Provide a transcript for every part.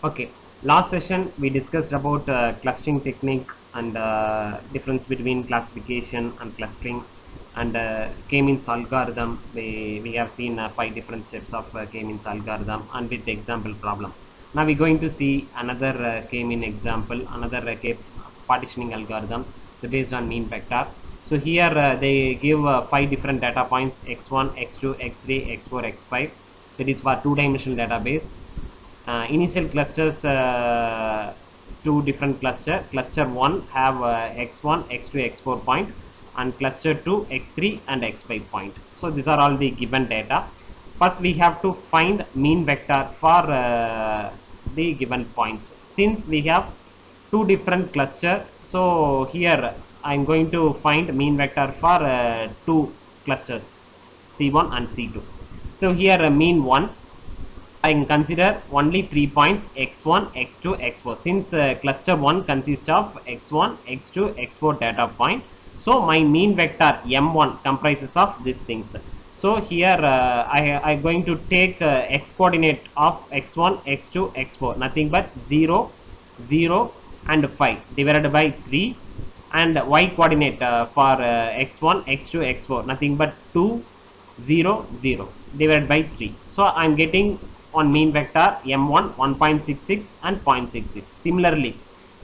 Okay, last session we discussed about clustering technique and difference between classification and clustering and K-means algorithm. We have seen 5 different steps of K-means algorithm and with the example problem. Now we're going to see another K-mean example, another partitioning algorithm based on mean vector. So here they give 5 different data points x1, x2, x3, x4, x5. So it is for two-dimensional database. Initial clusters, two different cluster 1 have x1, x2, x4 point, and cluster 2 x3 and x5 point. So these are all the given data. First we have to find mean vector for the given points. Since we have two different cluster, so here I am going to find mean vector for two clusters C1 and C2. So here mean 1, I can consider only 3 points x1, x2, x4. Since cluster 1 consists of x1, x2, x4 data point, so my mean vector m1 comprises of these things. So here I am going to take x coordinate of x1, x2, x4, nothing but 0, 0 and 5 divided by 3, and y coordinate for x1, x2, x4, nothing but 2, 0, 0 divided by 3. So I am getting on mean vector m1 1.66 and 0.66. Similarly,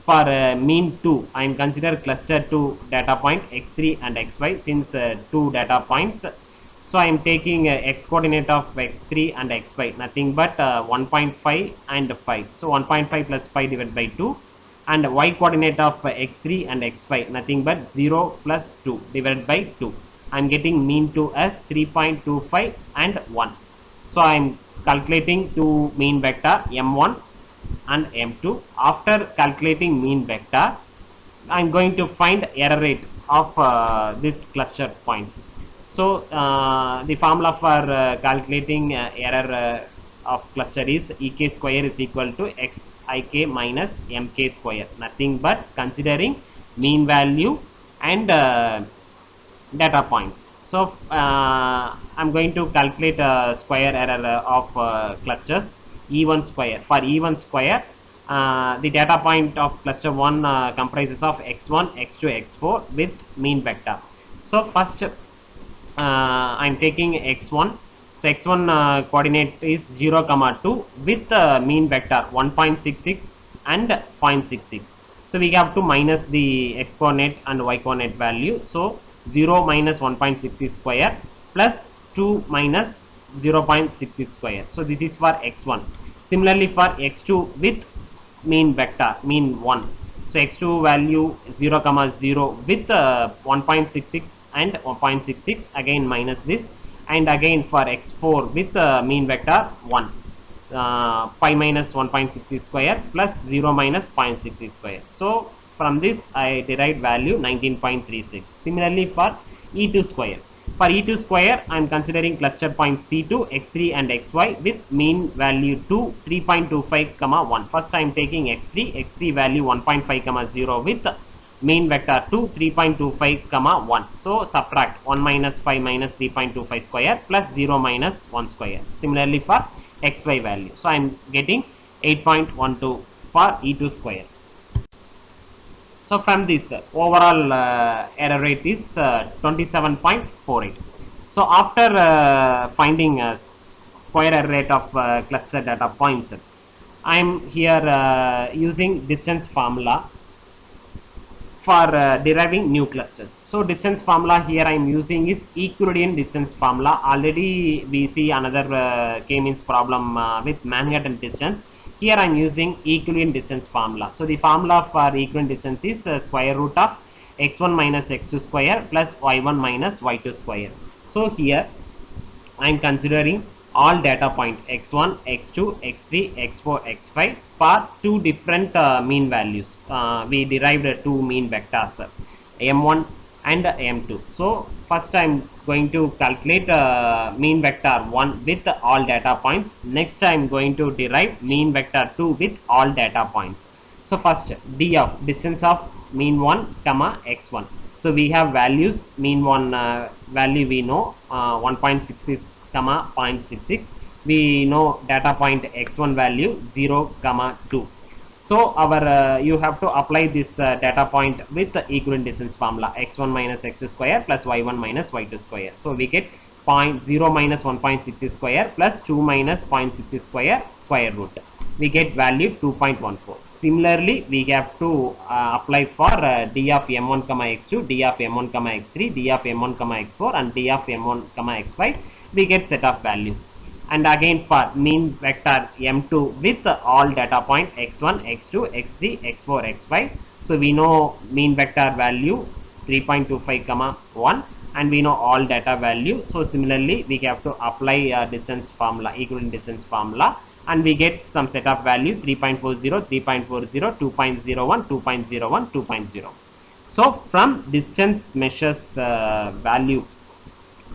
for mean 2, I am consider cluster 2 data point x3 and x5 since 2 data points. So I am taking x coordinate of x3 and x5, nothing but 1.5 and 5. So 1.5 plus 5 divided by 2, and y coordinate of x3 and x5, nothing but 0 plus 2 divided by 2. I am getting mean 2 as 3.25 and 1. So I am calculating two mean vector m1 and m2. After calculating mean vector, I am going to find error rate of this cluster point. So the formula for calculating error of cluster is ek square is equal to xik minus mk square, nothing but considering mean value and data points. So I'm going to calculate square error of clusters E1 square. For E1 square, the data point of cluster 1 comprises of x1, x2, x4 with mean vector. So first I'm taking x1. So x1 coordinate is 0, 2 with mean vector 1.66 and 0.66. So we have to minus the x coordinate and y coordinate value. So 0 minus 1.66 square plus 2 minus 0.66 square. So this is for x1. Similarly for x2 with mean vector mean 1. So x2 value 0, 0 with 1.66 and 1.66, again minus this, and again for x4 with mean vector 1. 5 minus 1.66 square plus 0 minus 0.66 square. So from this I derived value 19.36. Similarly for E2 square. For E2 square, I am considering cluster point C2, x3 and xy with mean value 2, 3.25, 1. First I am taking x3 value 1.5, 0 with mean vector 2, 3.25, 1. So subtract 1 minus 5 minus 3.25 square plus 0 minus 1 square. Similarly for xy value. So I am getting 8.12 for E2 square. So from this overall error rate is 27.48. So after finding square error rate of cluster data points, I am here using distance formula for deriving new clusters. So distance formula here I am using is Euclidean distance formula. Already we see another K-means problem with Manhattan distance. Here I am using Euclidean distance formula. So the formula for Euclidean distance is square root of x1 minus x2 square plus y1 minus y2 square. So here I am considering all data points x1, x2, x3, x4, x5 for two different mean values. We derived two mean vectors m1 and m2. So first I am going to calculate mean vector 1 with all data points. Next I am going to derive mean vector 2 with all data points. So first d of distance of mean 1 comma x1. So we have values, mean 1 value we know 1.66 comma 0.66. we know data point x1 value 0, 2. So our you have to apply this data point with the equivalent distance formula, x1 minus x square plus y1 minus y2 square. So we get 0 minus 1.6 square plus 2 minus 0.6 square root. We get value 2.14. Similarly, we have to apply for d of m1 comma x2, d of m1 comma x3, d of m1 comma x4, and d of m1 comma x5. We get set of values. And again for mean vector m2 with all data point x1, x2, x3, x4, x5. So we know mean vector value 3.25 comma 1, and we know all data value. So similarly, we have to apply distance formula, equivalent distance formula, and we get some set of value 3.40, 3.40, 2.01, 2.01, 2.0. So from distance measures value,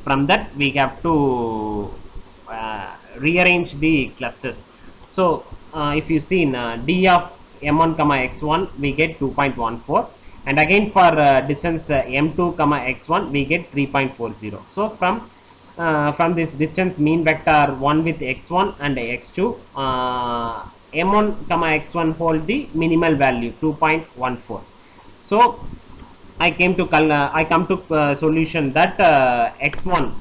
from that we have to rearrange the clusters. So if you see in d of m1 comma x1 we get 2.14, and again for distance m2 comma x1 we get 3.40. So from this distance mean vector 1 with x1 and x2, m1 comma x1 hold the minimal value 2.14. So I come to solution that x1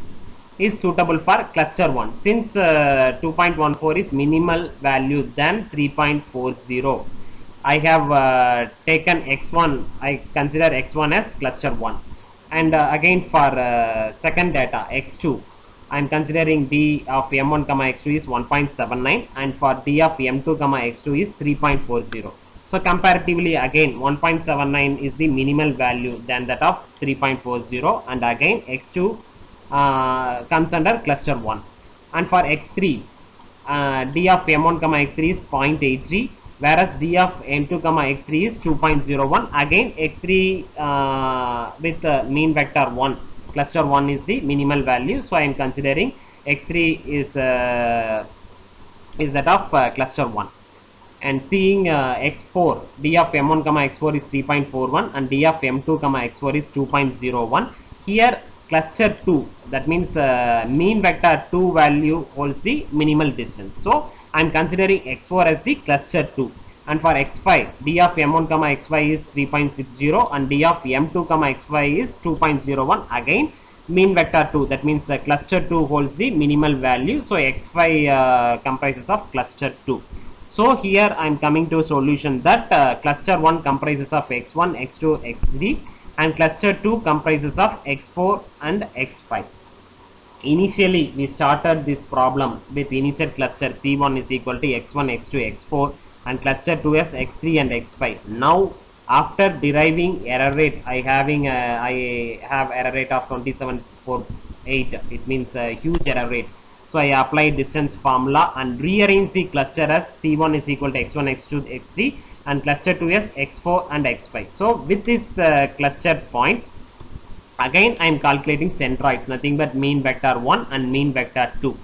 is suitable for cluster 1 since 2.14 is minimal value than 3.40. I have taken x1, I consider x1 as cluster 1, and again for second data x2 I am considering d of m1 comma x2 is 1.79, and for d of m2 comma x2 is 3.40. So comparatively again 1.79 is the minimal value than that of 3.40, and again x2 comes under cluster 1. And for x3, d of m1 comma x3 is 0.83, whereas d of m2 comma x3 is 2.01. Again x3 with mean vector 1, cluster 1 is the minimal value, so I am considering x3 is that of cluster 1. And seeing x4, d of m1 comma x4 is 3.41 and d of m2 comma x4 is 2.01. Here cluster 2, that means mean vector 2 value holds the minimal distance. So I am considering x4 as the cluster 2. And for x5, d of m1 comma x5 is 3.60 and d of m2 comma x5 is 2.01. Again mean vector 2, that means the cluster 2 holds the minimal value. So x5 comprises of cluster 2. So here I am coming to a solution that cluster 1 comprises of x1, x2, x3, and cluster 2 comprises of x4 and x5. Initially we started this problem with initial cluster C1 is equal to x1, x2, x4, and cluster 2 as x3 and x5. Now after deriving error rate, I have error rate of 27.48. It means a huge error rate. So I apply distance formula and rearrange the cluster as C1 is equal to x1, x2, x3, and cluster 2 as x4 and x5. So with this cluster point, again I am calculating centroids, nothing but mean vector 1 and mean vector 2.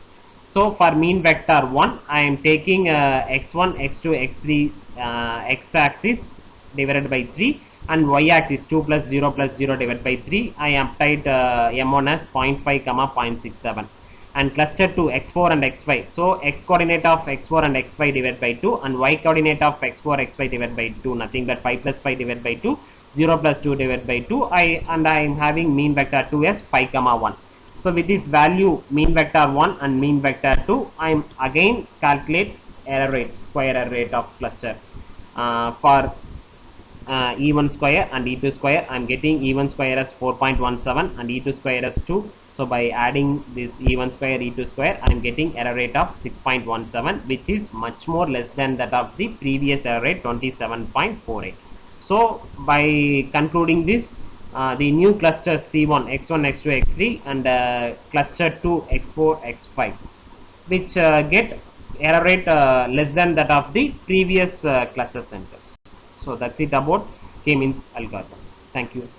So for mean vector 1, I am taking x1, x2, x3 x-axis divided by 3, and y-axis 2 plus 0 plus 0 divided by 3. I applied m1 as 0.5 comma 0.67. And cluster 2 x4 and x5. So x coordinate of x4 and x5 divided by 2, and y coordinate of x4 x5 divided by 2, nothing but 5 plus 5 divided by 2, 0 plus 2 divided by 2. I am having mean vector 2 as 5 comma 1. So with this value mean vector 1 and mean vector 2, I am again calculate error rate, square error rate of cluster for E1 square and E2 square. I am getting E1 square as 4.17 and E2 square as 2. So by adding this E1 square, E2 square, I am getting error rate of 6.17, which is much more less than that of the previous error rate 27.48. So by concluding this, the new cluster C1, x1, x2, x3, and cluster 2, x4, x5, which get error rate less than that of the previous cluster centers. So that's it about K-means algorithm. Thank you.